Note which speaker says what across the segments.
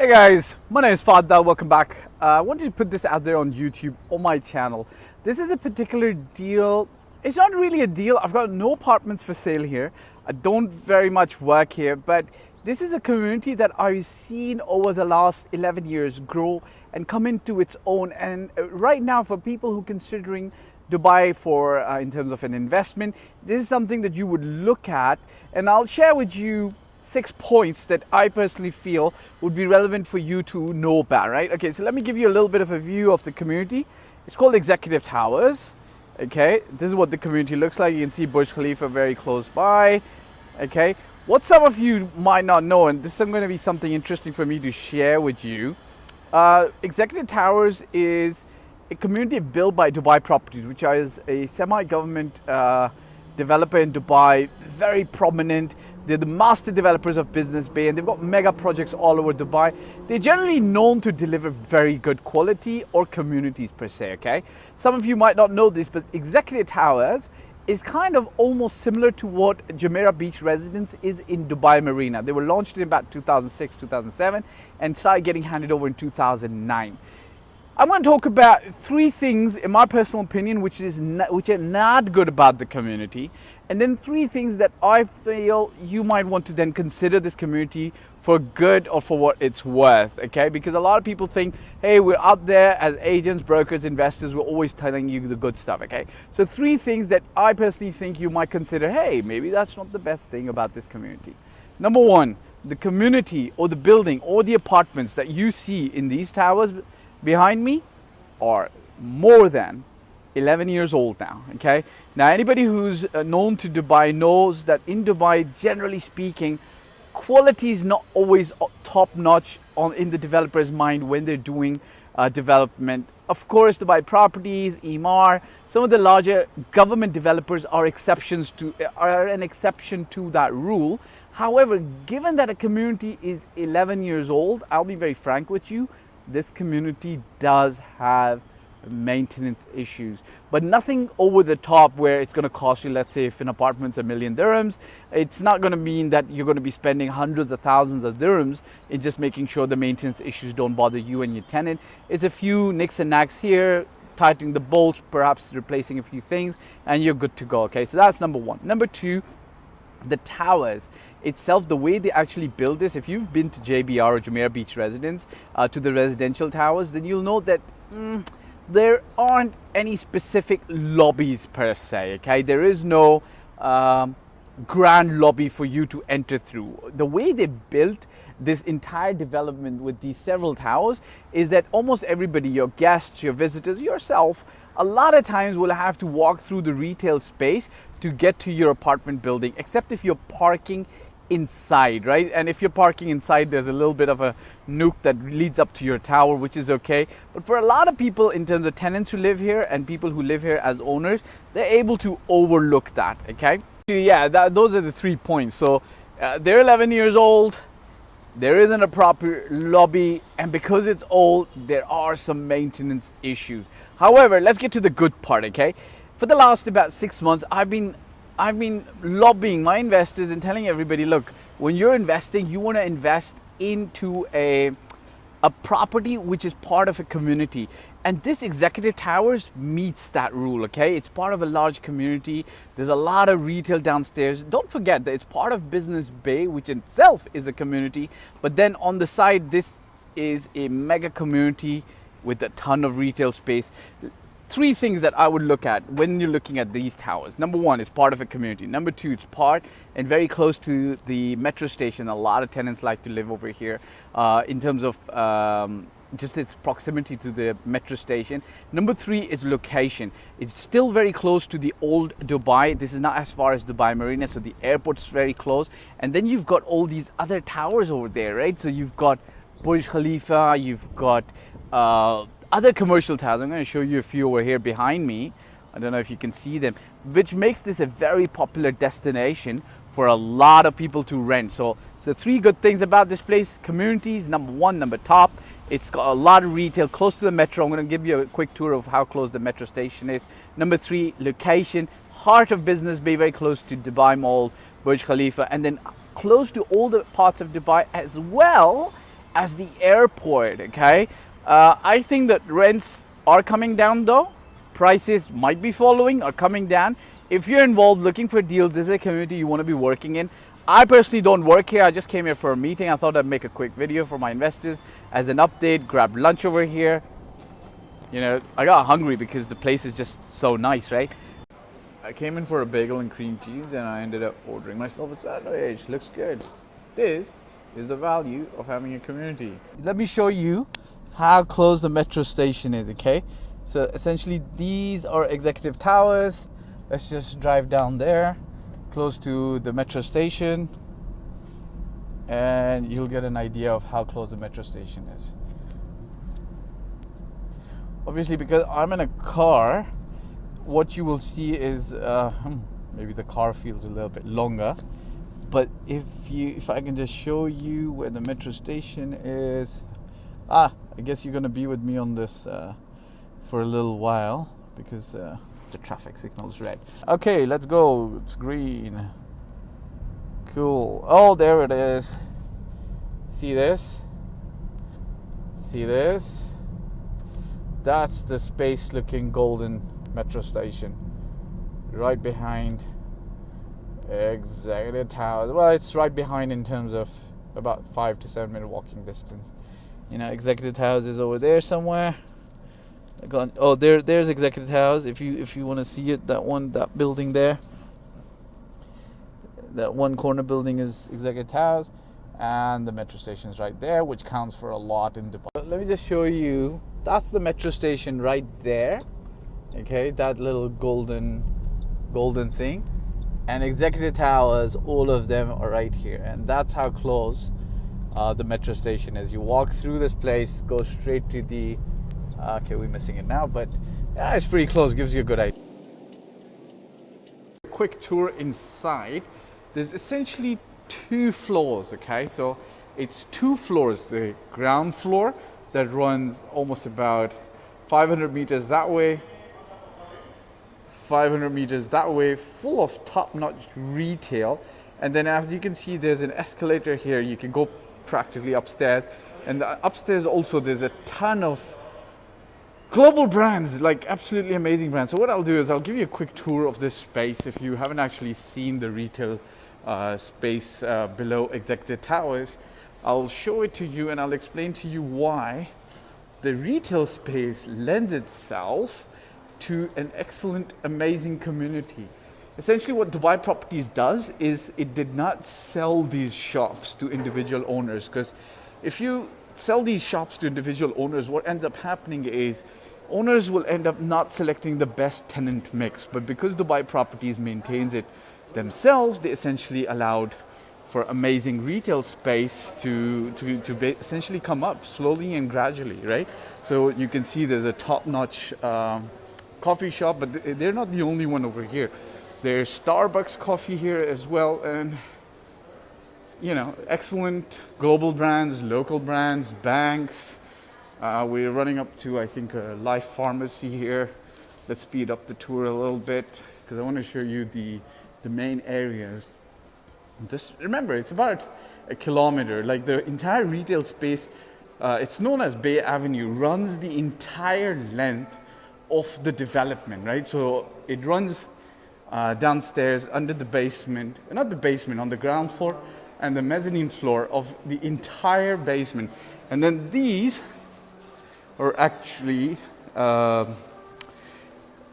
Speaker 1: Hey guys, my name is Fahd Dawood. Welcome back. I wanted to put this out there on YouTube on my channel. This is a particular deal. It's not really a deal. I've got no apartments for sale here. I don't very much work here, but this is a community that I've seen over the last 11 years grow and come into its own. And right now, for people who are considering Dubai for in terms of an investment, this is something that you would look at, and I'll share with you 6 points that I personally feel would be relevant for you to know about, right? Okay, so let me give you a little bit of a view of the community. It's called Executive Towers. Okay, this is what the community looks like. You can see Burj Khalifa very close by. Okay, what some of you might not know, and this is going to be something interesting for me to share with you. Executive Towers is a community built by Dubai Properties, which is a semi-government developer in Dubai, very prominent. They're the master developers of Business Bay, and they've got mega projects all over Dubai. They're generally known to deliver very good quality or communities per se, okay? Some of you might not know this, but Executive Towers is kind of almost similar to what Jumeirah Beach Residence is in Dubai Marina. They were launched in about 2006, 2007, and started getting handed over in 2009. I'm going to talk about 3 things, in my personal opinion, which are not good about the community, and then 3 things that I feel you might want to then consider this community for good or for what it's worth, okay? Because a lot of people think, hey, we're out there as agents, brokers, investors, we're always telling you the good stuff, okay? So 3 things that I personally think you might consider, hey, maybe that's not the best thing about this community. Number 1, the community or the building or the apartments that you see in these towers behind me are more than 11 years old now, okay? Now, anybody who's known to Dubai knows that in Dubai, generally speaking, quality is not always top-notch in the developer's mind when they're doing development. Of course, Dubai Properties, Emaar, some of the larger government developers are an exception to that rule. However, given that a community is 11 years old, I'll be very frank with you, this community does have maintenance issues, but nothing over the top where it's going to cost you, let's say if an apartment's $1 million dirhams, it's not going to mean that you're going to be spending hundreds of thousands of dirhams in just making sure the maintenance issues don't bother you and your tenant. It's a few nicks and knacks here, tightening the bolts, perhaps replacing a few things, and you're good to go, okay? So that's number 1. Number 2, the towers itself, the way they actually build this, if you've been to JBR or Jumeirah Beach Residence, to the residential towers, then you'll know that there aren't any specific lobbies per se, okay? There is no grand lobby for you to enter through. The way they built this entire development with these several towers is that almost everybody, your guests, your visitors, yourself, a lot of times will have to walk through the retail space to get to your apartment building, except if you're parking inside, right? And if you're parking inside, there's a little bit of a nook that leads up to your tower, which is okay. But for a lot of people, in terms of tenants who live here and people who live here as owners, they're able to overlook that, okay? Yeah, those are the 3 points. So they're 11 years old, there isn't a proper lobby, and because it's old, there are some maintenance issues. However, let's get to the good part, okay? For the last about 6 months, I've been lobbying my investors and telling everybody, look, when you're investing, you want to invest into a property which is part of a community. And this Executive Towers meets that rule, okay? It's part of a large community. There's a lot of retail downstairs. Don't forget that it's part of Business Bay, which itself is a community. But then on the side, this is a mega community with a ton of retail space. 3 things that I would look at when you're looking at these towers. Number 1, it's part of a community. Number 2, it's part and very close to the metro station. A lot of tenants like to live over here in terms of just its proximity to the metro station. Number 3 is location. It's still very close to the old Dubai. This is not as far as Dubai Marina, so the airport is very close. And then you've got all these other towers over there, right? So you've got Burj Khalifa, you've got other commercial towers. I'm going to show you a few over here behind me. I don't know if you can see them, which makes this a very popular destination for a lot of people to rent. So 3 good things about this place. Communities, number 1, number top. It's got a lot of retail close to the metro. I'm going to give you a quick tour of how close the metro station is. Number 3, location, heart of Business Bay, very close to Dubai Mall, Burj Khalifa, and then close to all the parts of Dubai as well as the airport, okay? I think that rents are coming down though. Prices might be following or coming down. If you're involved looking for deals, this is a community you want to be working in. I personally don't work here. I just came here for a meeting. I thought I'd make a quick video for my investors as an update, grab lunch over here. You know, I got hungry because the place is just so nice, right? I came in for a bagel and cream cheese and I ended up ordering myself a sandwich. Looks good. This is the value of having a community. Let me show you how close the metro station is, okay? So essentially these are executive towers. Let's just drive down there, close to the metro station, and you'll get an idea of how close the metro station is. Obviously, because I'm in a car, what you will see is maybe the car feels a little bit longer, but if I can just show you where the metro station is. I guess you're gonna be with me on this for a little while because the traffic signal is red. Okay, let's go. It's green. Cool. Oh, there it is. See this? See this? That's the space looking golden metro station right behind Executive Tower. Well, it's right behind in terms of about 5 to 7 minute walking distance. You know, Executive Towers is over there somewhere. Oh, there's Executive Towers. If you want to see it, that building there, that one corner building is Executive Towers, and the metro station is right there, which counts for a lot in Dubai. Let me just show you. That's the metro station right there. Okay, that little golden thing, and Executive Towers. All of them are right here, and that's how close the metro station is. You walk through this place, go straight to the okay, we're missing it now, but yeah, it's pretty close. Gives you a good idea. Quick tour inside. There's essentially 2 floors, okay? So it's 2 floors. The ground floor that runs almost about 500 meters that way, 500 meters that way, full of top-notch retail. And then as you can see, there's an escalator here. You can go practically upstairs. And upstairs also, there's a ton of global brands, like absolutely amazing brands. So what I'll do is I'll give you a quick tour of this space if you haven't actually seen the retail space below Executive Towers. I'll show it to you and I'll explain to you why the retail space lends itself to an excellent, amazing community. Essentially what Dubai Properties does is it did not sell these shops to individual owners, because if you sell these shops to individual owners, what ends up happening is owners will end up not selecting the best tenant mix. But because Dubai Properties maintains it themselves, they essentially allowed for amazing retail space to essentially come up slowly and gradually, right? So you can see there's a top-notch coffee shop, but they're not the only one over here. There's Starbucks coffee here as well, and you know, excellent global brands, local brands, banks. We're running up to, I think, a Life Pharmacy here. Let's speed up the tour a little bit because I want to show you the main areas. Just remember, it's about a kilometer. Like the entire retail space, it's known as Bay Avenue, runs the entire length of the development, right? So it runs downstairs under the basement, not the basement, on the ground floor, and the mezzanine floor of the entire basement. And then these are actually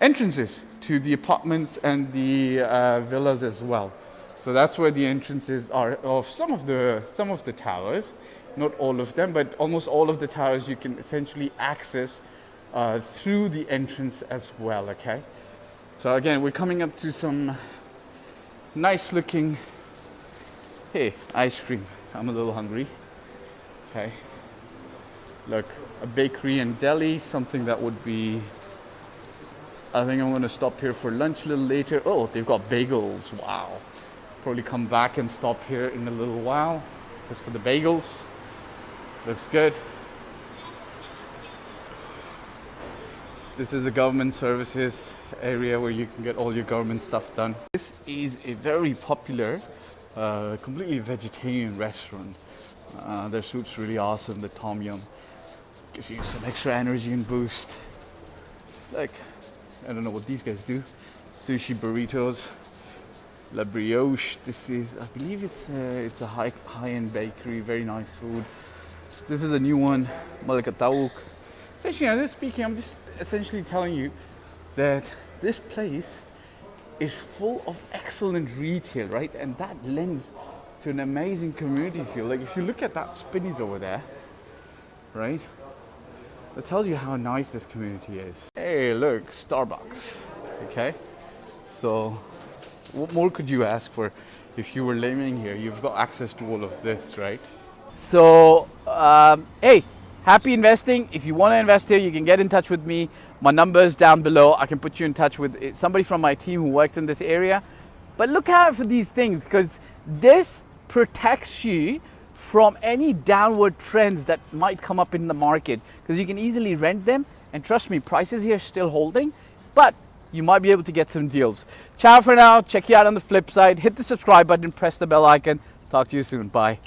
Speaker 1: entrances to the apartments and the villas as well. So that's where the entrances are of some of the towers, not all of them, but almost all of the towers you can essentially access through the entrance as well, okay? So again, we're coming up to some nice looking, hey, ice cream. I'm a little hungry. Okay. Look, a bakery and deli, something that would be, I think I'm going to stop here for lunch a little later. Oh, they've got bagels. Wow. Probably come back and stop here in a little while just for the bagels. Looks good. This is the government services area where you can get all your government stuff done. This is a very popular, completely vegetarian restaurant Their soup's really awesome. The tom yum gives you some extra energy and boost. Like, I don't know what these guys do. Sushi burritos, La Brioche. This is, I believe it's a high-end bakery. Very nice food. This is a new one, Fahd Dawood. Essentially, I'm just speaking. I'm just essentially telling you that this place is full of excellent retail, right? And that lends to an amazing community feel. Like if you look at that Spinneys over there, right? That tells you how nice this community is. Hey, look, Starbucks. Okay, so what more could you ask for if you were living here? You've got access to all of this, right? So, hey, happy investing. If you want to invest here, you can get in touch with me. My number is down below. I can put you in touch with somebody from my team who works in this area. But look out for these things, because this protects you from any downward trends that might come up in the market, because you can easily rent them. And trust me, prices here are still holding, but you might be able to get some deals. Ciao for now. Check you out on the flip side. Hit the subscribe button, press the bell icon. Talk to you soon. Bye.